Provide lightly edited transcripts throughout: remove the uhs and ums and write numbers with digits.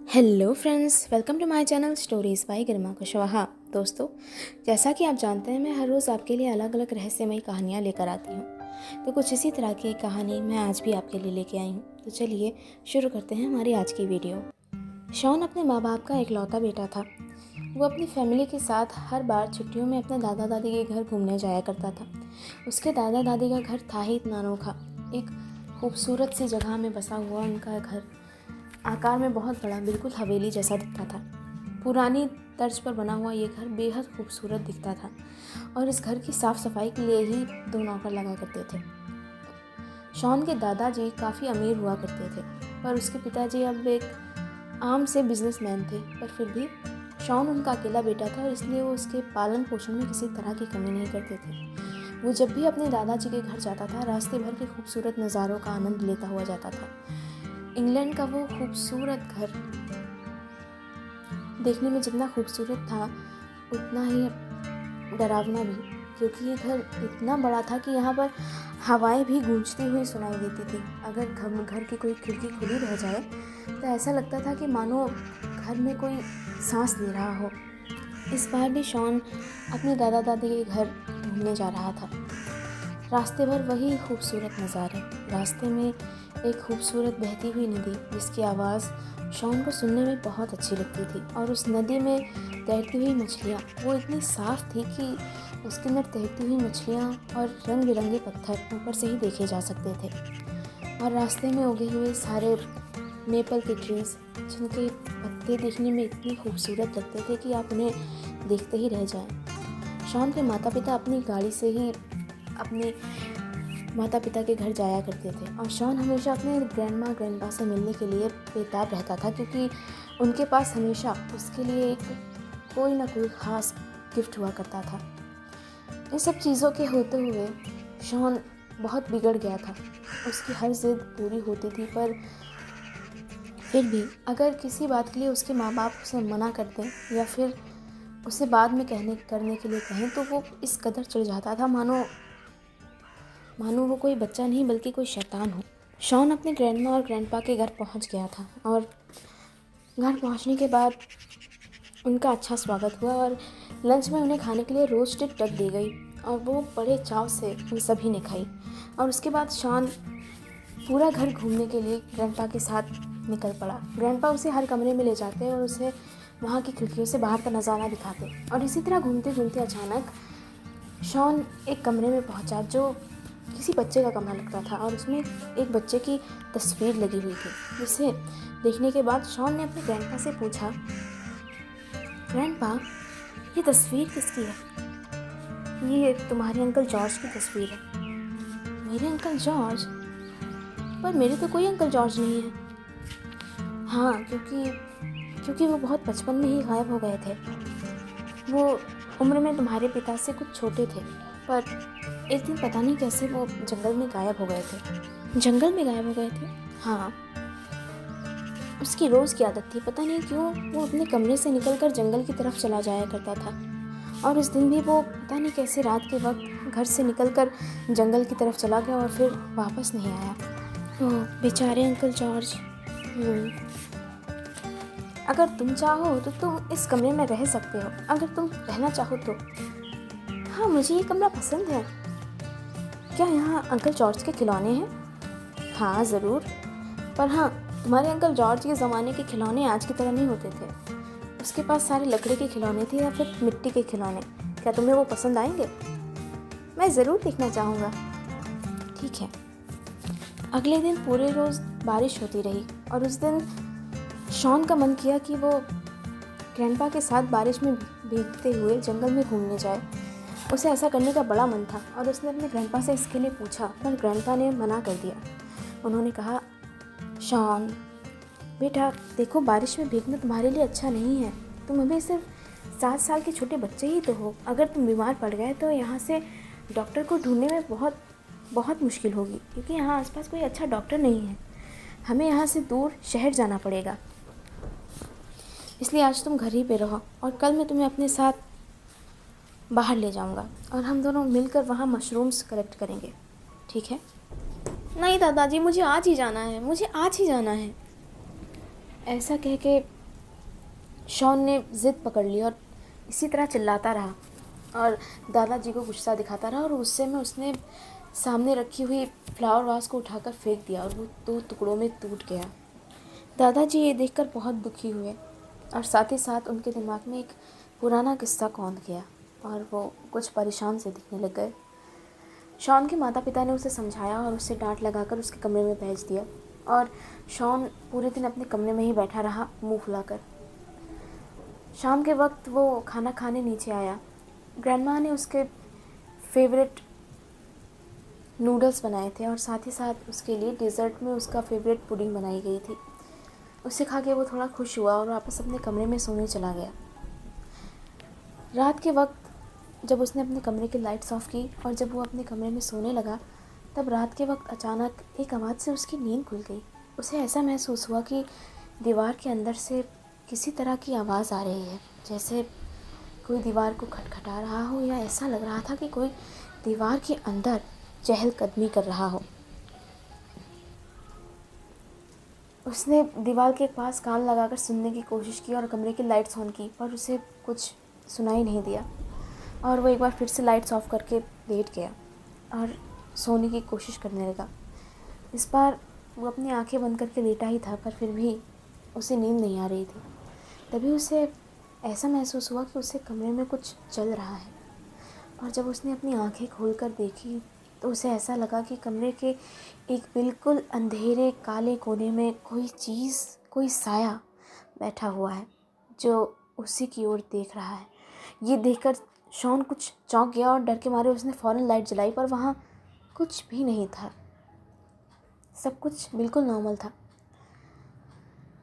Hello friends, welcome to my channel stories by Garima Kushwaha. दोस्तों, जैसा कि आप जानते हैं मैं हर रोज़ आपके लिए अलग अलग रहस्यमयी कहानियाँ लेकर आती हूँ। तो कुछ इसी तरह की एक कहानी मैं आज भी आपके लिए लेके आई हूँ। तो चलिए शुरू करते हैं हमारी आज की वीडियो। शॉन अपने माँ बाप का इकलौता बेटा था। वो अपनी फैमिली के साथ हर बार छुट्टियों में अपने दादा दादी के घर घूमने जाया करता था। उसके दादा दादी का घर था ही इतना अनोखा। एक खूबसूरत सी जगह में बसा हुआ उनका घर आकार में बहुत बड़ा, बिल्कुल हवेली जैसा दिखता था। पुरानी तर्ज पर बना हुआ ये घर बेहद खूबसूरत दिखता था और इस घर की साफ़ सफाई के लिए ही 2 नौकर लगा करते थे। शॉन के दादाजी काफ़ी अमीर हुआ करते थे, पर उसके पिताजी अब एक आम से बिजनेसमैन थे। पर फिर भी शॉन उनका अकेला बेटा था और इसलिए वो उसके पालन पोषण में किसी तरह की कमी नहीं करते थे। वो जब भी अपने दादाजी के घर जाता था, रास्ते भर के खूबसूरत नज़ारों का आनंद लेता हुआ जाता था। इंग्लैंड का वो खूबसूरत घर देखने में जितना खूबसूरत था उतना ही डरावना भी, क्योंकि ये घर इतना बड़ा था कि यहाँ पर हवाएं भी गूंजती हुई सुनाई देती थी। अगर घर की कोई खिड़की खुली रह जाए तो ऐसा लगता था कि मानो घर में कोई सांस ले रहा हो। इस बार भी शॉन अपने दादा दादी के घर घूमने जा रहा था। रास्ते भर वही खूबसूरत नज़ारे। रास्ते में एक खूबसूरत बहती हुई नदी जिसकी आवाज़ शॉन को सुनने में बहुत अच्छी लगती थी, और उस नदी में तैरती हुई मछलियाँ वो इतनी साफ़ थी कि उसके अंदर तैरती हुई मछलियाँ और रंग बिरंगे पत्थर ऊपर से ही देखे जा सकते थे। और रास्ते में उगे हुए सारे मेपल के ट्रीज़ जिनके पत्ते देखने में इतनी खूबसूरत लगते थे कि आप उन्हें देखते ही रह जाएं। शॉन के माता पिता अपनी गाड़ी से ही अपने माता पिता के घर जाया करते थे, और शॉन हमेशा अपने ग्रैंडपा से मिलने के लिए बेताब रहता था, क्योंकि उनके पास हमेशा उसके लिए कोई ना कोई ख़ास गिफ्ट हुआ करता था। इन सब चीज़ों के होते हुए शॉन बहुत बिगड़ गया था। उसकी हर जिद पूरी होती थी, पर फिर भी अगर किसी बात के लिए उसके माँ बाप उसे मना कर दें या फिर उसे बाद में करने के लिए कहें तो वो इस कदर चिढ़ जाता था मानो वो कोई बच्चा नहीं बल्कि कोई शैतान हो। शॉन अपने ग्रैंडमा और ग्रैंडपा के घर पहुंच गया था, और घर पहुंचने के बाद उनका अच्छा स्वागत हुआ और लंच में उन्हें खाने के लिए रोस्टेड डक दी गई, और वो बड़े चाव से उन सभी ने खाई। और उसके बाद शॉन पूरा घर घूमने के लिए ग्रैंडपा के साथ निकल पड़ा। ग्रैंडपा उसे हर कमरे में ले जाते और उसे वहाँ की खिड़कियों से बाहर का नज़ारा दिखाते, और इसी तरह घूमते घूमते अचानक शॉन एक कमरे में पहुँचा जो किसी बच्चे का कमरा लगता था, और उसमें एक बच्चे की तस्वीर लगी हुई थी, जिसे देखने के बाद शॉन ने अपने ग्रैंडपा से पूछा, ग्रैंडपा, ये तस्वीर किसकी है? ये तुम्हारे अंकल जॉर्ज की तस्वीर है। मेरे अंकल जॉर्ज? पर मेरे तो कोई अंकल जॉर्ज नहीं है। हाँ, क्योंकि वो बहुत बचपन में ही गायब हो गए थे। वो उम्र में तुम्हारे पिता से कुछ छोटे थे, पर एक दिन पता नहीं कैसे वो जंगल में गायब हो गए थे। जंगल में गायब हो गए थे? हाँ। उसकी रोज़ की आदत थी, पता नहीं क्यों वो अपने कमरे से निकलकर जंगल की तरफ चला जाया करता था, और इस दिन भी वो पता नहीं कैसे रात के वक्त घर से निकलकर जंगल की तरफ चला गया और फिर वापस नहीं आया। ओह बेचारे अंकल जॉर्ज। अगर तुम चाहो तो तुम इस कमरे में रह सकते हो, अगर तुम रहना चाहो तो। हाँ, मुझे ये कमरा पसंद है। क्या यहाँ अंकल जॉर्ज के खिलौने हैं? हाँ ज़रूर, पर हाँ, तुम्हारे अंकल जॉर्ज के ज़माने के खिलौने आज की तरह नहीं होते थे। उसके पास सारे लकड़ी के खिलौने थे या फिर मिट्टी के खिलौने। क्या तुम्हें वो पसंद आएंगे? मैं ज़रूर देखना चाहूँगा। ठीक है। अगले दिन पूरे रोज़ बारिश होती रही, और उस दिन शॉन का मन किया कि वो ग्रैंडपा के साथ बारिश में भीगते हुए जंगल में घूमने जाए। उसे ऐसा करने का बड़ा मन था, और उसने अपने ग्रैंडपा से इसके लिए पूछा, पर ग्रैंडपा ने मना कर दिया। उन्होंने कहा, शॉन बेटा देखो, बारिश में भीगना तुम्हारे लिए अच्छा नहीं है। तुम अभी सिर्फ 7 साल के छोटे बच्चे ही तो हो। अगर तुम बीमार पड़ गए तो यहाँ से डॉक्टर को ढूंढने में बहुत मुश्किल होगी, क्योंकि यहाँ आसपास कोई अच्छा डॉक्टर नहीं है। हमें यहाँ से दूर शहर जाना पड़ेगा। इसलिए आज तुम घर ही पे रहो, और कल मैं तुम्हें अपने साथ बाहर ले जाऊंगा और हम दोनों मिलकर वहाँ मशरूम्स कलेक्ट करेंगे। ठीक है? नहीं दादाजी, मुझे आज ही जाना है, मुझे आज ही जाना है। ऐसा कह के शॉन ने ज़िद पकड़ ली और इसी तरह चिल्लाता रहा और दादाजी को गुस्सा दिखाता रहा और गुस्से में उसने सामने रखी हुई फ्लावर वास को उठाकर फेंक दिया और वो 2 टुकड़ों में टूट गया। दादाजी ये देखकर बहुत दुखी हुए और साथ ही साथ उनके दिमाग में एक पुराना किस्सा कौंध गया और वो कुछ परेशान से दिखने लग गए। शॉन के माता पिता ने उसे समझाया और उसे डांट लगाकर उसके कमरे में भेज दिया और शॉन पूरे दिन अपने कमरे में ही बैठा रहा, मुंह फुलाकर। शाम के वक्त वो खाना खाने नीचे आया। ग्रैंडमा ने उसके फेवरेट नूडल्स बनाए थे और साथ ही साथ उसके लिए डेज़र्ट में उसका फेवरेट पुडिंग बनाई गई थी। उसे खा के वो थोड़ा खुश हुआ और वापस अपने कमरे में सोने चला गया। रात के वक्त जब उसने अपने कमरे की लाइट्स ऑफ की और जब वो अपने कमरे में सोने लगा, तब रात के वक्त अचानक एक आवाज़ से उसकी नींद खुल गई। उसे ऐसा महसूस हुआ कि दीवार के अंदर से किसी तरह की आवाज़ आ रही है, जैसे कोई दीवार को खटखटा रहा हो, या ऐसा लग रहा था कि कोई दीवार के अंदर चहलकदमी कर रहा हो। उसने दीवार के पास कान लगाकर सुनने की कोशिश की और कमरे की लाइट्स ऑन की, पर उसे कुछ सुनाई नहीं दिया और वो एक बार फिर से लाइट्स ऑफ करके लेट गया और सोने की कोशिश करने लगा। इस बार वो अपनी आंखें बंद करके लेटा ही था, पर फिर भी उसे नींद नहीं आ रही थी। तभी उसे ऐसा महसूस हुआ कि उसे कमरे में कुछ चल रहा है और जब उसने अपनी आंखें खोलकर देखी तो उसे ऐसा लगा कि कमरे के एक बिल्कुल अंधेरे काले कोने में कोई चीज़, कोई साया बैठा हुआ है जो उसी की ओर देख रहा है। ये देखकर शॉन कुछ चौंक गया और डर के मारे उसने फ़ौरन लाइट जलाई, पर वहाँ कुछ भी नहीं था। सब कुछ बिल्कुल नॉर्मल था।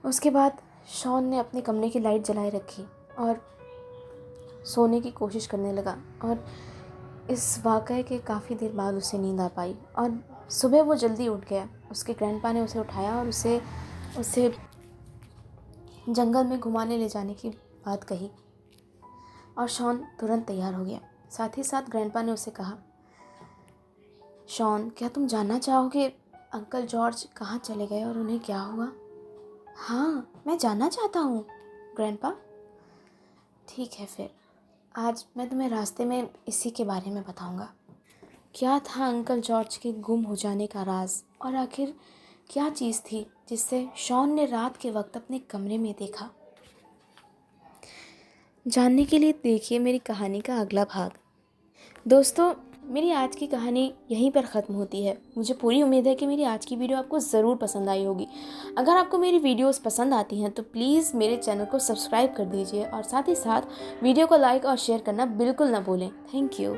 उसके बाद शॉन ने अपने कमरे की लाइट जलाए रखी और सोने की कोशिश करने लगा और इस वाक़ये के काफ़ी देर बाद उसे नींद आ पाई और सुबह वो जल्दी उठ गया। उसके ग्रैंडपा ने उसे उठाया और उसे जंगल में घुमाने ले जाने की बात कही और शॉन तुरंत तैयार हो गया। साथ ही साथ ग्रैंडपा ने उसे कहा, शॉन, क्या तुम जानना चाहोगे अंकल जॉर्ज कहाँ चले गए और उन्हें क्या हुआ? हाँ, मैं जानना चाहता हूँ ग्रैंडपा। ठीक है, फिर आज मैं तुम्हें रास्ते में इसी के बारे में बताऊँगा। क्या था अंकल जॉर्ज के गुम हो जाने का राज और आखिर क्या चीज़ थी जिससे शॉन ने रात के वक्त अपने कमरे में देखा? जानने के लिए देखिए मेरी कहानी का अगला भाग। दोस्तों, मेरी आज की कहानी यहीं पर ख़त्म होती है। मुझे पूरी उम्मीद है कि मेरी आज की वीडियो आपको ज़रूर पसंद आई होगी। अगर आपको मेरी वीडियोस पसंद आती हैं तो प्लीज़ मेरे चैनल को सब्सक्राइब कर दीजिए और साथ ही साथ वीडियो को लाइक और शेयर करना बिल्कुल ना भूलें। Thank you.